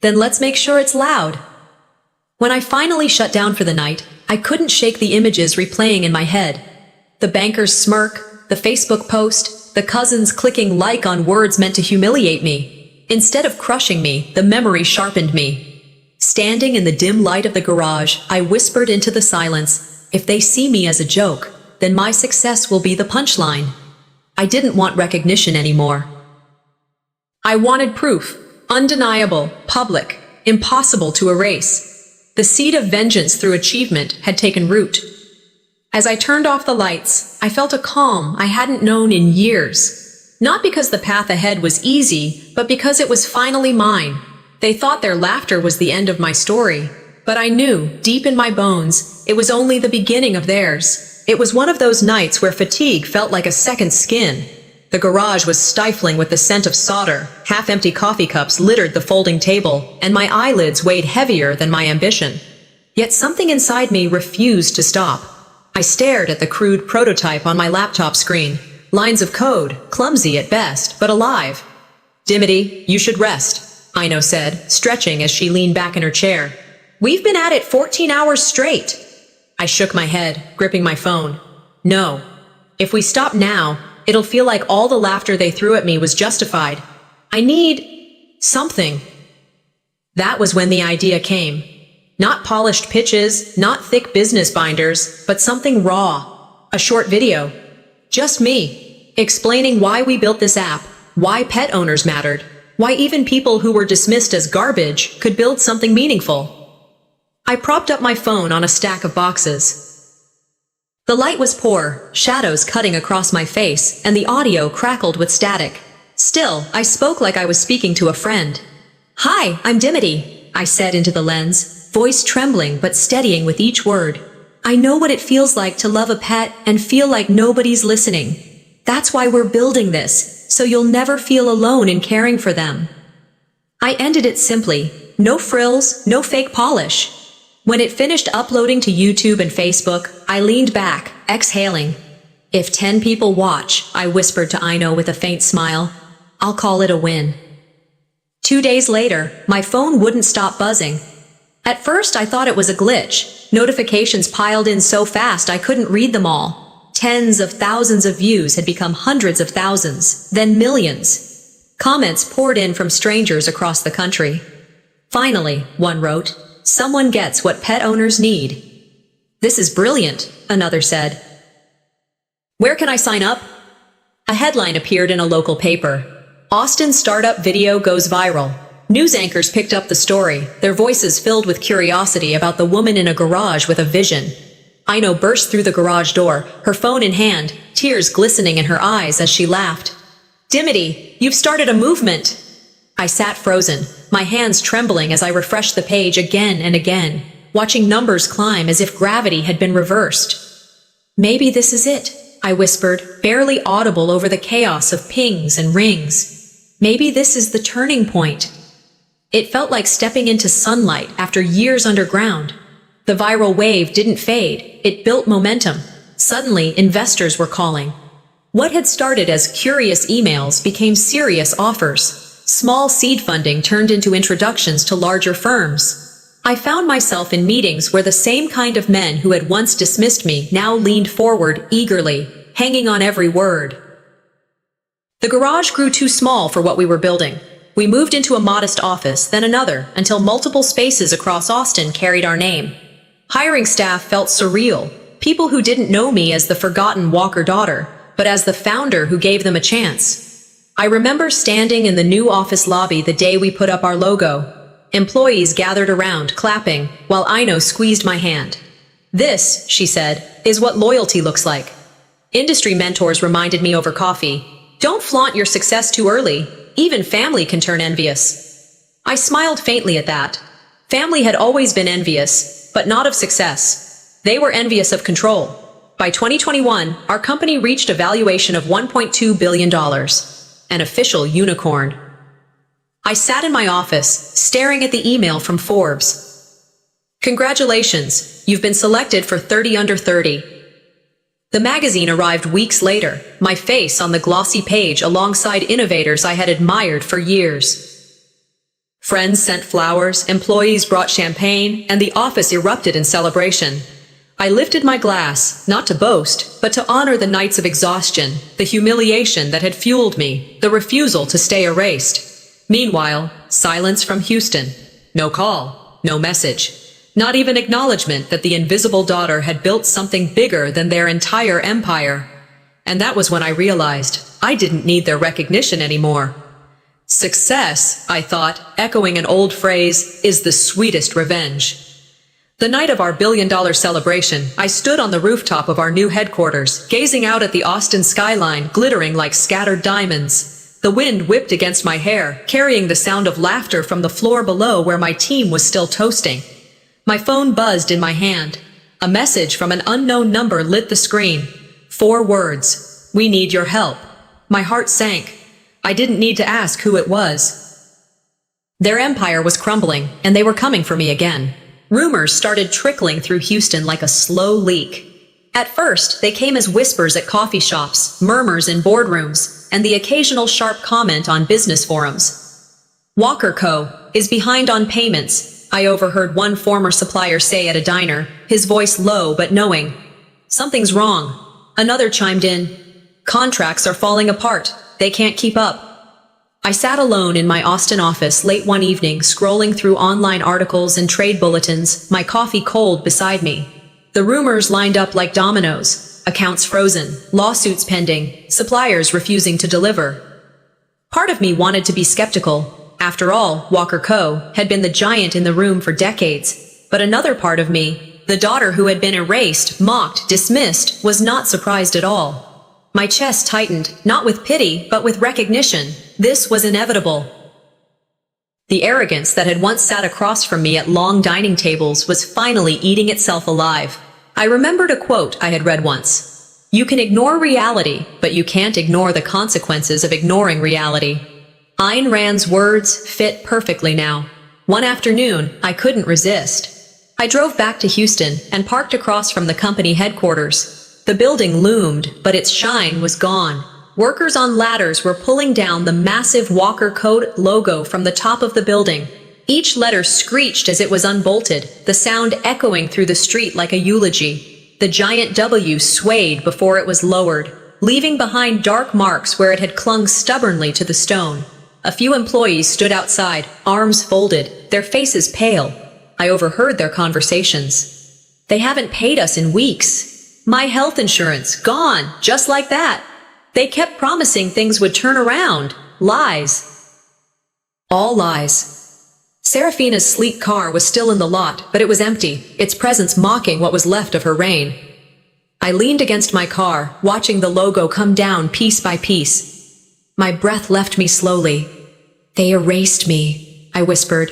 "Then let's make sure it's loud." When I finally shut down for the night, I couldn't shake the images replaying in my head. The banker's smirk, the Facebook post, the cousins clicking like on words meant to humiliate me. Instead of crushing me, the memory sharpened me. Standing in the dim light of the garage, I whispered into the silence, if they see me as a joke, then my success will be the punchline. I didn't want recognition anymore. I wanted proof, undeniable, public, impossible to erase. The seed of vengeance through achievement had taken root. As I turned off the lights, I felt a calm I hadn't known in years. Not because the path ahead was easy, but because it was finally mine. They thought their laughter was the end of my story, but I knew, deep in my bones, it was only the beginning of theirs. It was one of those nights where fatigue felt like a second skin. The garage was stifling with the scent of solder, half-empty coffee cups littered the folding table, and my eyelids weighed heavier than my ambition. Yet something inside me refused to stop. I stared at the crude prototype on my laptop screen. Lines of code, clumsy at best, but alive. "Dimity, you should rest," Ino said, stretching as she leaned back in her chair. "We've been at it 14 hours straight." I shook my head, gripping my phone. "No. If we stop now, it'll feel like all the laughter they threw at me was justified. I need something." That was when the idea came. Not polished pitches, not thick business binders, but something raw. A short video. Just me, explaining why we built this app, why pet owners mattered, why even people who were dismissed as garbage could build something meaningful. I propped up my phone on a stack of boxes. The light was poor, shadows cutting across my face, and the audio crackled with static. Still, I spoke like I was speaking to a friend. "Hi, I'm Dimity," I said into the lens, voice trembling but steadying with each word. "I know what it feels like to love a pet and feel like nobody's listening. That's why we're building this, so you'll never feel alone in caring for them." I ended it simply. No frills, no fake polish. When it finished uploading to YouTube and Facebook, I leaned back, exhaling. "If 10 people watch," I whispered to Ino with a faint smile, "I'll call it a win." 2 days later, my phone wouldn't stop buzzing. At first I thought it was a glitch. Notifications piled in so fast I couldn't read them all. Tens of thousands of views had become hundreds of thousands, then millions. Comments poured in from strangers across the country. "Finally," one wrote, "someone gets what pet owners need." "This is brilliant," another said. "Where can I sign up?" A headline appeared in a local paper. "Austin startup video goes viral." News anchors picked up the story, their voices filled with curiosity about the woman in a garage with a vision. Ino burst through the garage door, her phone in hand, tears glistening in her eyes as she laughed. "Dimity, you've started a movement!" I sat frozen, my hands trembling as I refreshed the page again and again, watching numbers climb as if gravity had been reversed. "Maybe this is it," I whispered, barely audible over the chaos of pings and rings. "Maybe this is the turning point." It felt like stepping into sunlight after years underground. The viral wave didn't fade, it built momentum. Suddenly, investors were calling. What had started as curious emails became serious offers. Small seed funding turned into introductions to larger firms. I found myself in meetings where the same kind of men who had once dismissed me now leaned forward eagerly, hanging on every word. The garage grew too small for what we were building. We moved into a modest office, then another, until multiple spaces across Austin carried our name. Hiring staff felt surreal, people who didn't know me as the forgotten Walker daughter, but as the founder who gave them a chance. I remember standing in the new office lobby the day we put up our logo. Employees gathered around, clapping, while Ino squeezed my hand. "This," she said, "is what loyalty looks like." Industry mentors reminded me over coffee, "Don't flaunt your success too early. Even family can turn envious." I smiled faintly at that. Family had always been envious, but not of success. They were envious of control. By 2021, our company reached a valuation of $1.2 billion. An official unicorn. I sat in my office, staring at the email from Forbes. "Congratulations, you've been selected for 30 under 30. The magazine arrived weeks later, my face on the glossy page alongside innovators I had admired for years. Friends sent flowers, employees brought champagne, and the office erupted in celebration. I lifted my glass, not to boast, but to honor the nights of exhaustion, the humiliation that had fueled me, the refusal to stay erased. Meanwhile, silence from Houston. No call, no message. Not even acknowledgement that the invisible daughter had built something bigger than their entire empire. And that was when I realized I didn't need their recognition anymore. Success, I thought, echoing an old phrase, is the sweetest revenge. The night of our billion-dollar celebration, I stood on the rooftop of our new headquarters, gazing out at the Austin skyline glittering like scattered diamonds. The wind whipped against my hair, carrying the sound of laughter from the floor below where my team was still toasting. My phone buzzed in my hand. A message from an unknown number lit the screen. 4 words. We need your help. My heart sank. I didn't need to ask who it was. Their empire was crumbling, and they were coming for me again. Rumors started trickling through Houston like a slow leak. At first, they came as whispers at coffee shops, murmurs in boardrooms, and the occasional sharp comment on business forums. Walker Co. is behind on payments, I overheard one former supplier say at a diner, his voice low but knowing. Something's wrong. Another chimed in. Contracts are falling apart. They can't keep up. I sat alone in my Austin office late one evening, scrolling through online articles and trade bulletins, my coffee cold beside me. The rumors lined up like dominoes. Accounts frozen, lawsuits pending, suppliers refusing to deliver. Part of me wanted to be skeptical. After all, Walker Co. had been the giant in the room for decades. But another part of me, the daughter who had been erased, mocked, dismissed, was not surprised at all. My chest tightened, not with pity, but with recognition. This was inevitable. The arrogance that had once sat across from me at long dining tables was finally eating itself alive. I remembered a quote I had read once. You can ignore reality, but you can't ignore the consequences of ignoring reality. Ayn Rand's words fit perfectly now. One afternoon, I couldn't resist. I drove back to Houston and parked across from the company headquarters. The building loomed, but its shine was gone. Workers on ladders were pulling down the massive Walker Co. logo from the top of the building. Each letter screeched as it was unbolted, the sound echoing through the street like a eulogy. The giant W swayed before it was lowered, leaving behind dark marks where it had clung stubbornly to the stone. A few employees stood outside, arms folded, their faces pale. I overheard their conversations. They haven't paid us in weeks. My health insurance, gone, just like that. They kept promising things would turn around. Lies. All lies. Serafina's sleek car was still in the lot, but it was empty, its presence mocking what was left of her reign. I leaned against my car, watching the logo come down piece by piece. My breath left me slowly. They erased me, I whispered,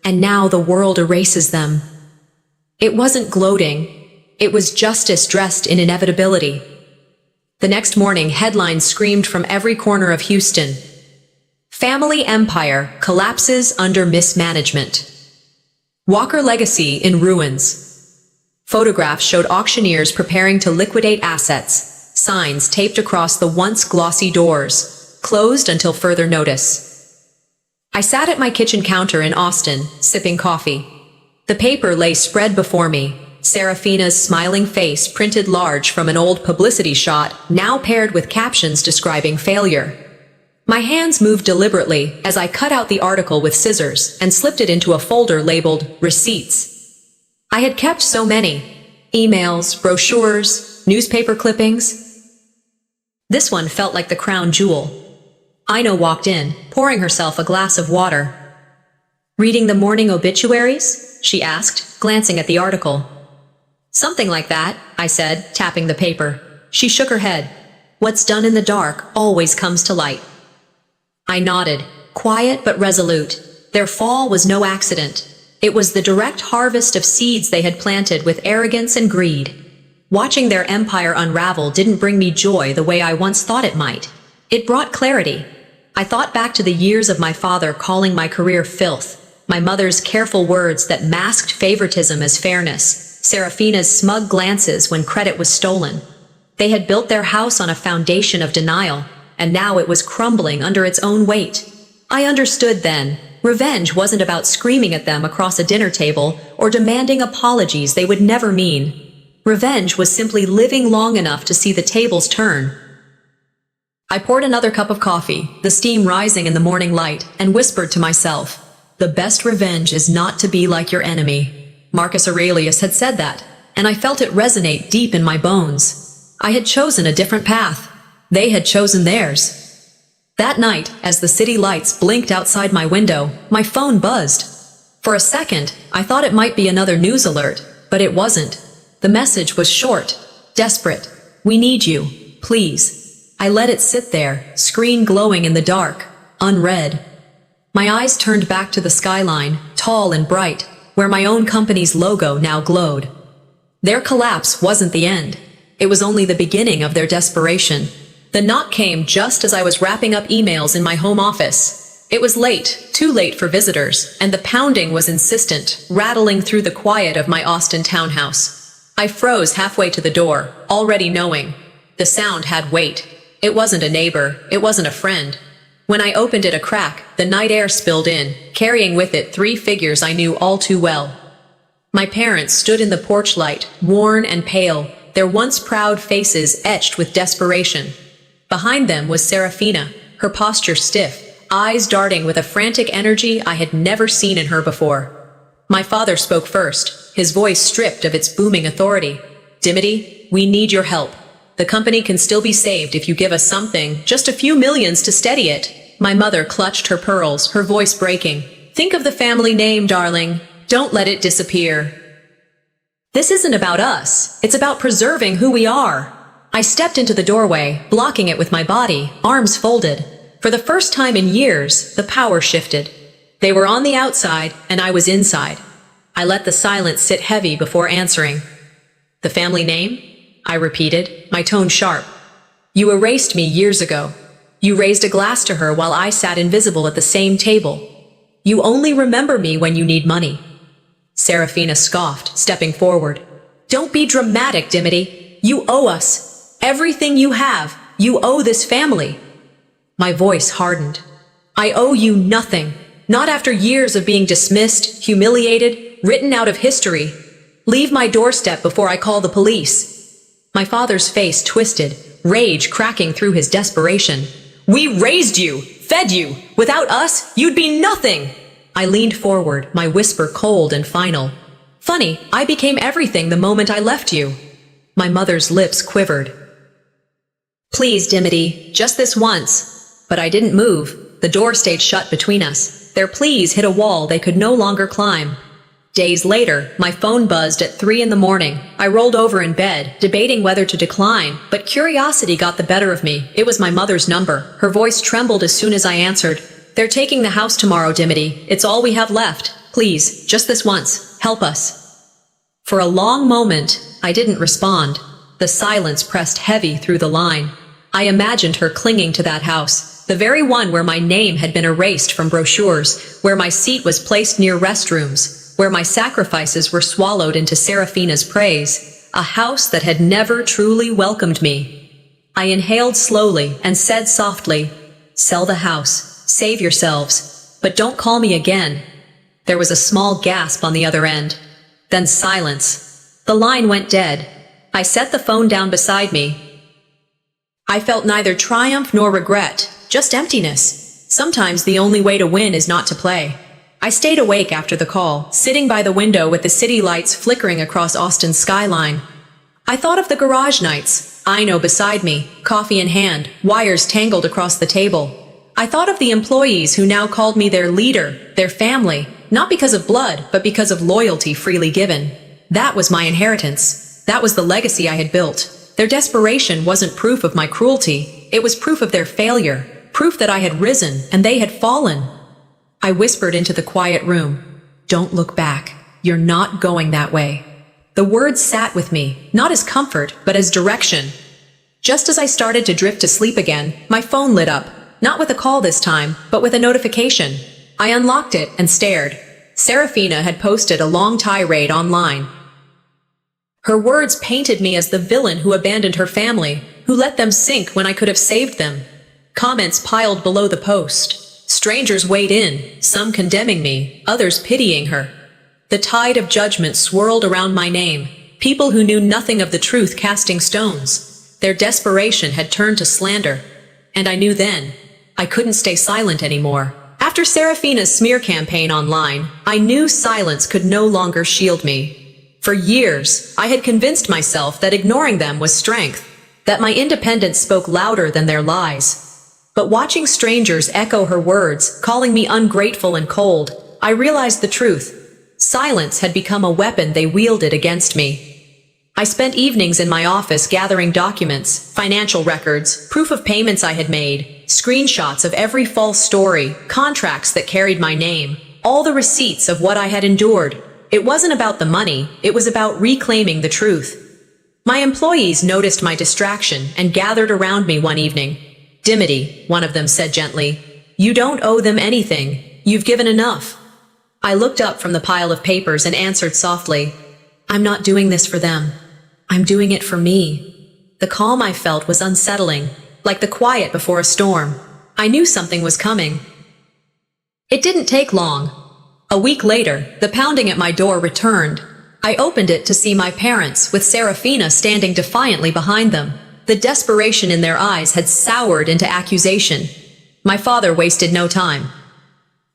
and now the world erases them. It wasn't gloating. It was justice dressed in inevitability. The next morning, headlines screamed from every corner of Houston. Family empire collapses under mismanagement. Walker legacy in ruins. Photographs showed auctioneers preparing to liquidate assets, signs taped across the once glossy doors, closed until further notice. I sat at my kitchen counter in Austin, sipping coffee. The paper lay spread before me. Serafina's smiling face printed large from an old publicity shot, now paired with captions describing failure. My hands moved deliberately as I cut out the article with scissors and slipped it into a folder labeled Receipts. I had kept so many. Emails, brochures, newspaper clippings. This one felt like the crown jewel. Ina walked in, pouring herself a glass of water. "Reading the morning obituaries?" she asked, glancing at the article. "Something like that," I said, tapping the paper. She shook her head. "What's done in the dark always comes to light." I nodded, quiet but resolute. Their fall was no accident. It was the direct harvest of seeds they had planted with arrogance and greed. Watching their empire unravel didn't bring me joy the way I once thought it might. It brought clarity. I thought back to the years of my father calling my career filth, my mother's careful words that masked favoritism as fairness, Serafina's smug glances when credit was stolen. They had built their house on a foundation of denial, and now it was crumbling under its own weight. I understood then. Revenge wasn't about screaming at them across a dinner table or demanding apologies they would never mean. Revenge was simply living long enough to see the tables turn. I poured another cup of coffee, the steam rising in the morning light, and whispered to myself, "The best revenge is not to be like your enemy." Marcus Aurelius had said that, and I felt it resonate deep in my bones. I had chosen a different path. They had chosen theirs. That night, as the city lights blinked outside my window, my phone buzzed. For a second, I thought it might be another news alert, but it wasn't. The message was short, desperate. "We need you, please." I let it sit there, screen glowing in the dark, unread. My eyes turned back to the skyline, tall and bright, where my own company's logo now glowed. Their collapse wasn't the end. It was only the beginning of their desperation. The knock came just as I was wrapping up emails in my home office. It was late, too late for visitors, and the pounding was insistent, rattling through the quiet of my Austin townhouse. I froze halfway to the door, already knowing. The sound had weight. It wasn't a neighbor, it wasn't a friend. When I opened it a crack, the night air spilled in, carrying with it three figures I knew all too well. My parents stood in the porch light, worn and pale, their once proud faces etched with desperation. Behind them was Serafina, her posture stiff, eyes darting with a frantic energy I had never seen in her before. My father spoke first, his voice stripped of its booming authority. "Dimity, we need your help. The company can still be saved if you give us something, just a few millions to steady it." My mother clutched her pearls, her voice breaking. "Think of the family name, darling. Don't let it disappear. This isn't about us. It's about preserving who we are." I stepped into the doorway, blocking it with my body, arms folded. For the first time in years, the power shifted. They were on the outside, and I was inside. I let the silence sit heavy before answering. "The family name?" I repeated, my tone sharp. "You erased me years ago. You raised a glass to her while I sat invisible at the same table. You only remember me when you need money." Serafina scoffed, stepping forward. "Don't be dramatic, Dimity. You owe us. Everything you have. You owe this family." My voice hardened. "I owe you nothing. Not after years of being dismissed, humiliated, written out of history. Leave my doorstep before I call the police." My father's face twisted, rage cracking through his desperation. "We raised you, fed you. Without us, you'd be nothing." I leaned forward, my whisper cold and final. "Funny, I became everything the moment I left you." My mother's lips quivered. "Please, Dimity, just this once." But I didn't move. The door stayed shut between us. Their pleas hit a wall they could no longer climb. Days later, my phone buzzed at 3 in the morning. I rolled over in bed, debating whether to decline, but curiosity got the better of me. It was my mother's number. Her voice trembled as soon as I answered. "They're taking the house tomorrow, Dimity. It's all we have left. Please, just this once. Help us." For a long moment, I didn't respond. The silence pressed heavy through the line. I imagined her clinging to that house, the very one where my name had been erased from brochures, where my seat was placed near restrooms, where my sacrifices were swallowed into Serafina's praise, a house that had never truly welcomed me. I inhaled slowly and said softly, "Sell the house, save yourselves, but don't call me again." There was a small gasp on the other end. Then silence. The line went dead. I set the phone down beside me. I felt neither triumph nor regret, just emptiness. Sometimes the only way to win is not to play. I stayed awake after the call, sitting by the window with the city lights flickering across Austin's skyline. I thought of the garage nights, Ino beside me, coffee in hand, wires tangled across the table. I thought of the employees who now called me their leader, their family, not because of blood, but because of loyalty freely given. That was my inheritance. That was the legacy I had built. Their desperation wasn't proof of my cruelty. It was proof of their failure, proof that I had risen and they had fallen. I whispered into the quiet room, "Don't look back. You're not going that way." The words sat with me, not as comfort, but as direction. Just as I started to drift to sleep again, my phone lit up, not with a call this time, but with a notification. I unlocked it and stared. Serafina had posted a long tirade online. Her words painted me as the villain who abandoned her family, who let them sink when I could have saved them. Comments piled below the post. Strangers weighed in, some condemning me, others pitying her. The tide of judgment swirled around my name, people who knew nothing of the truth casting stones. Their desperation had turned to slander. And I knew then, I couldn't stay silent anymore. After Serafina's smear campaign online, I knew silence could no longer shield me. For years, I had convinced myself that ignoring them was strength, that my independence spoke louder than their lies. But watching strangers echo her words, calling me ungrateful and cold, I realized the truth. Silence had become a weapon they wielded against me. I spent evenings in my office gathering documents, financial records, proof of payments I had made, screenshots of every false story, contracts that carried my name, all the receipts of what I had endured. It wasn't about the money, it was about reclaiming the truth. My employees noticed my distraction and gathered around me one evening. "Dimity," one of them said gently, "you don't owe them anything. You've given enough." I looked up from the pile of papers and answered softly, "I'm not doing this for them. I'm doing it for me." The calm I felt was unsettling, like the quiet before a storm. I knew something was coming. It didn't take long. A week later, the pounding at my door returned. I opened it to see my parents, with Serafina standing defiantly behind them. The desperation in their eyes had soured into accusation. My father wasted no time.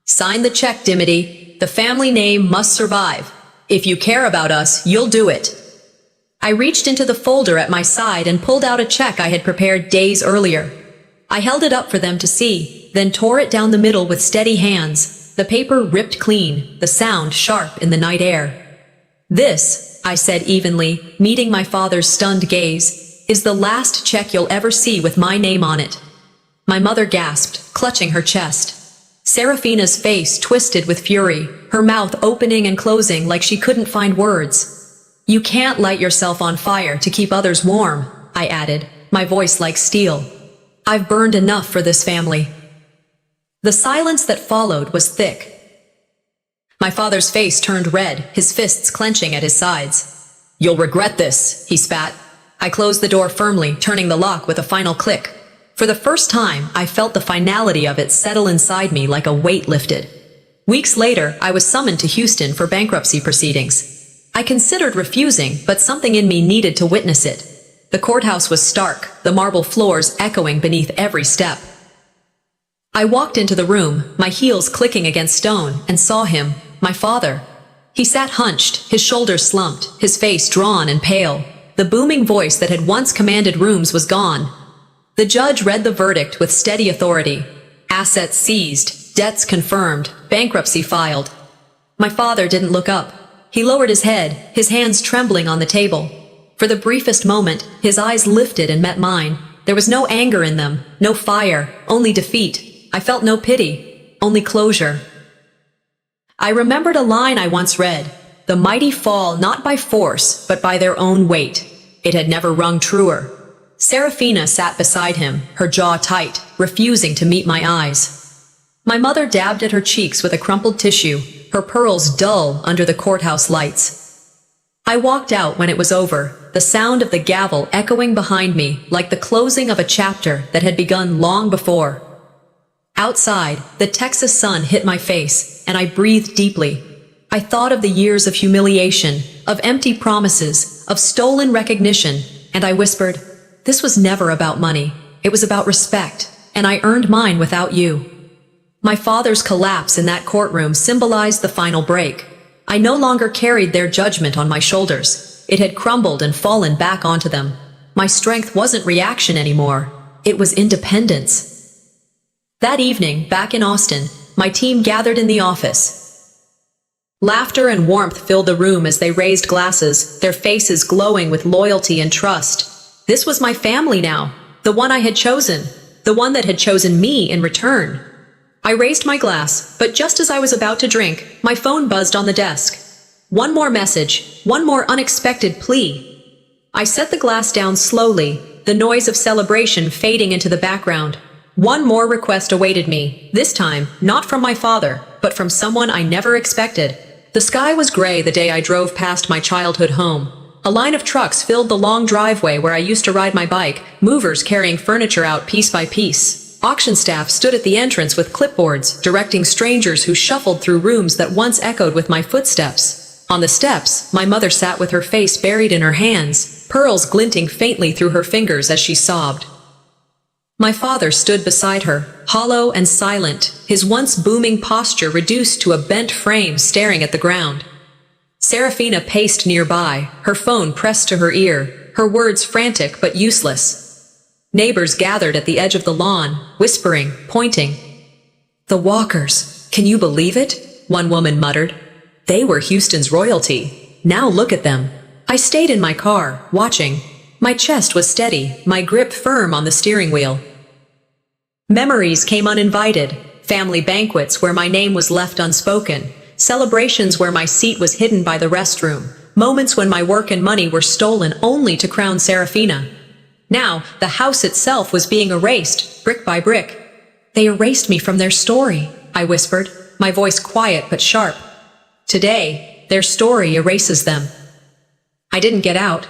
"Sign the check, Dimity. The family name must survive. If you care about us, you'll do it." I reached into the folder at my side and pulled out a check I had prepared days earlier. I held it up for them to see, then tore it down the middle with steady hands, the paper ripped clean, the sound sharp in the night air. "This," I said evenly, meeting my father's stunned gaze, "is the last check you'll ever see with my name on it." My mother gasped, clutching her chest. Serafina's face twisted with fury, her mouth opening and closing like she couldn't find words. "You can't light yourself on fire to keep others warm," I added, my voice like steel. "I've burned enough for this family." The silence that followed was thick. My father's face turned red, his fists clenching at his sides. "You'll regret this," he spat. I closed the door firmly, turning the lock with a final click. For the first time, I felt the finality of it settle inside me like a weight lifted. Weeks later, I was summoned to Houston for bankruptcy proceedings. I considered refusing, but something in me needed to witness it. The courthouse was stark, the marble floors echoing beneath every step. I walked into the room, my heels clicking against stone, and saw him, my father. He sat hunched, his shoulders slumped, his face drawn and pale. The booming voice that had once commanded rooms was gone. The judge read the verdict with steady authority. Assets seized, debts confirmed, bankruptcy filed. My father didn't look up. He lowered his head, his hands trembling on the table. For the briefest moment, his eyes lifted and met mine. There was no anger in them, no fire, only defeat. I felt no pity, only closure. I remembered a line I once read, "The mighty fall not by force, but by their own weight." It had never rung truer. Serafina sat beside him, her jaw tight, refusing to meet my eyes. My mother dabbed at her cheeks with a crumpled tissue, her pearls dull under the courthouse lights. I walked out when it was over, the sound of the gavel echoing behind me like the closing of a chapter that had begun long before. Outside, the Texas sun hit my face, and I breathed deeply. I thought of the years of humiliation, of empty promises, of stolen recognition, and I whispered, "This was never about money. It was about respect, and I earned mine without you." My father's collapse in that courtroom symbolized the final break. I no longer carried their judgment on my shoulders. It had crumbled and fallen back onto them. My strength wasn't reaction anymore. It was independence. That evening, back in Austin, my team gathered in the office. Laughter and warmth filled the room as they raised glasses, their faces glowing with loyalty and trust. This was my family now, the one I had chosen, the one that had chosen me in return. I raised my glass, but just as I was about to drink, my phone buzzed on the desk. One more message, one more unexpected plea. I set the glass down slowly, the noise of celebration fading into the background. One more request awaited me, this time, not from my father, but from someone I never expected. The sky was gray the day I drove past my childhood home. A line of trucks filled the long driveway where I used to ride my bike, movers carrying furniture out piece by piece. Auction staff stood at the entrance with clipboards, directing strangers who shuffled through rooms that once echoed with my footsteps. On the steps, my mother sat with her face buried in her hands, pearls glinting faintly through her fingers as she sobbed. My father stood beside her, hollow and silent, his once booming posture reduced to a bent frame staring at the ground. Serafina paced nearby, her phone pressed to her ear, her words frantic but useless. Neighbors gathered at the edge of the lawn, whispering, pointing. "The Walkers, can you believe it?" one woman muttered. "They were Houston's royalty. Now look at them." I stayed in my car, watching. My chest was steady, my grip firm on the steering wheel. Memories came uninvited, family banquets where my name was left unspoken, celebrations where my seat was hidden by the restroom, moments when my work and money were stolen only to crown Serafina. Now, the house itself was being erased, brick by brick. "They erased me from their story," I whispered, my voice quiet but sharp. "Today, their story erases them." I didn't get out.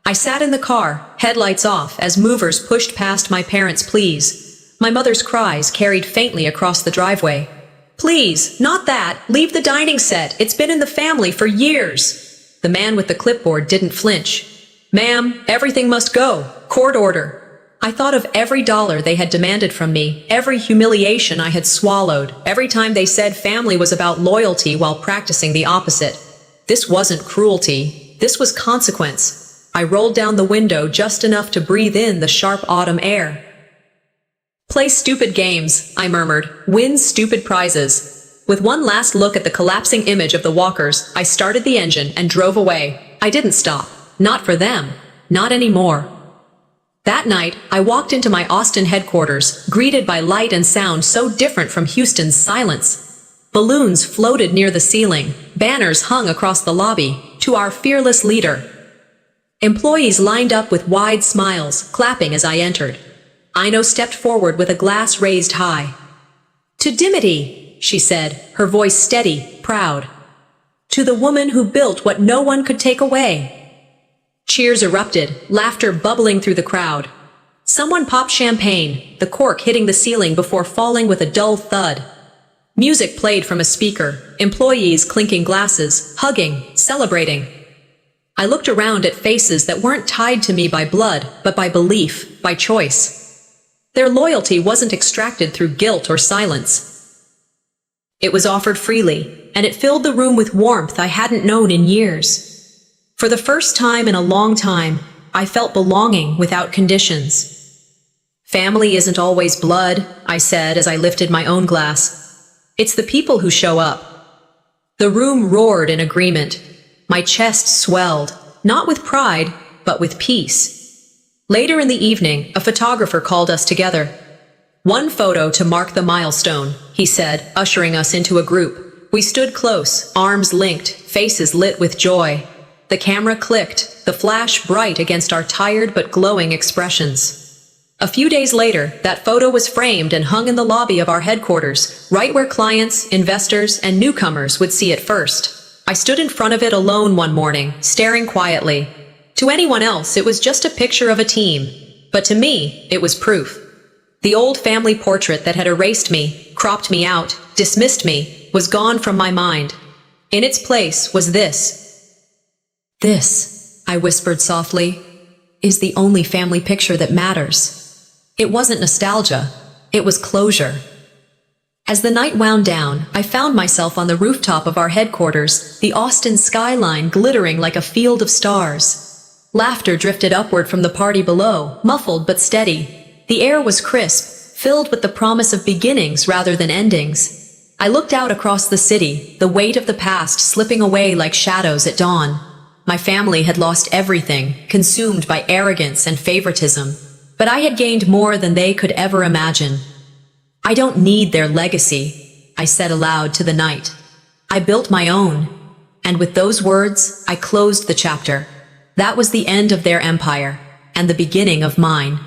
I sat in the car, headlights off, as movers pushed past my parents' pleas. My mother's cries carried faintly across the driveway. "Please, not that! Leave the dining set! It's been in the family for years!" The man with the clipboard didn't flinch. "Ma'am, everything must go. Court order." I thought of every dollar they had demanded from me, every humiliation I had swallowed, every time they said family was about loyalty while practicing the opposite. This wasn't cruelty. This was consequence. I rolled down the window just enough to breathe in the sharp autumn air. "Play stupid games," I murmured. "Win stupid prizes." With one last look at the collapsing image of the Walkers, I started the engine and drove away. I didn't stop. Not for them. Not anymore. That night, I walked into my Austin headquarters, greeted by light and sound so different from Houston's silence. Balloons floated near the ceiling, banners hung across the lobby, "To our fearless leader." Employees lined up with wide smiles, clapping as I entered. Ino stepped forward with a glass raised high. "To Dimity," she said, her voice steady, proud. "To the woman who built what no one could take away." Cheers erupted, laughter bubbling through the crowd. Someone popped champagne, the cork hitting the ceiling before falling with a dull thud. Music played from a speaker, employees clinking glasses, hugging, celebrating. I looked around at faces that weren't tied to me by blood, but by belief, by choice. Their loyalty wasn't extracted through guilt or silence. It was offered freely, and it filled the room with warmth I hadn't known in years. For the first time in a long time, I felt belonging without conditions. "Family isn't always blood," I said as I lifted my own glass. "It's the people who show up." The room roared in agreement. My chest swelled, not with pride, but with peace. Later in the evening, a photographer called us together. "One photo to mark the milestone," he said, ushering us into a group. We stood close, arms linked, faces lit with joy. The camera clicked, the flash bright against our tired but glowing expressions. A few days later, that photo was framed and hung in the lobby of our headquarters, right where clients, investors, and newcomers would see it first. I stood in front of it alone one morning, staring quietly. To anyone else, it was just a picture of a team. But to me, it was proof. The old family portrait that had erased me, cropped me out, dismissed me, was gone from my mind. In its place was this. "This," I whispered softly, "is the only family picture that matters." It wasn't nostalgia. It was closure. As the night wound down, I found myself on the rooftop of our headquarters, the Austin skyline glittering like a field of stars. Laughter drifted upward from the party below, muffled but steady. The air was crisp, filled with the promise of beginnings rather than endings. I looked out across the city, the weight of the past slipping away like shadows at dawn. My family had lost everything, consumed by arrogance and favoritism. But I had gained more than they could ever imagine. "I don't need their legacy," I said aloud to the night. "I built my own." And with those words, I closed the chapter. That was the end of their empire, and the beginning of mine.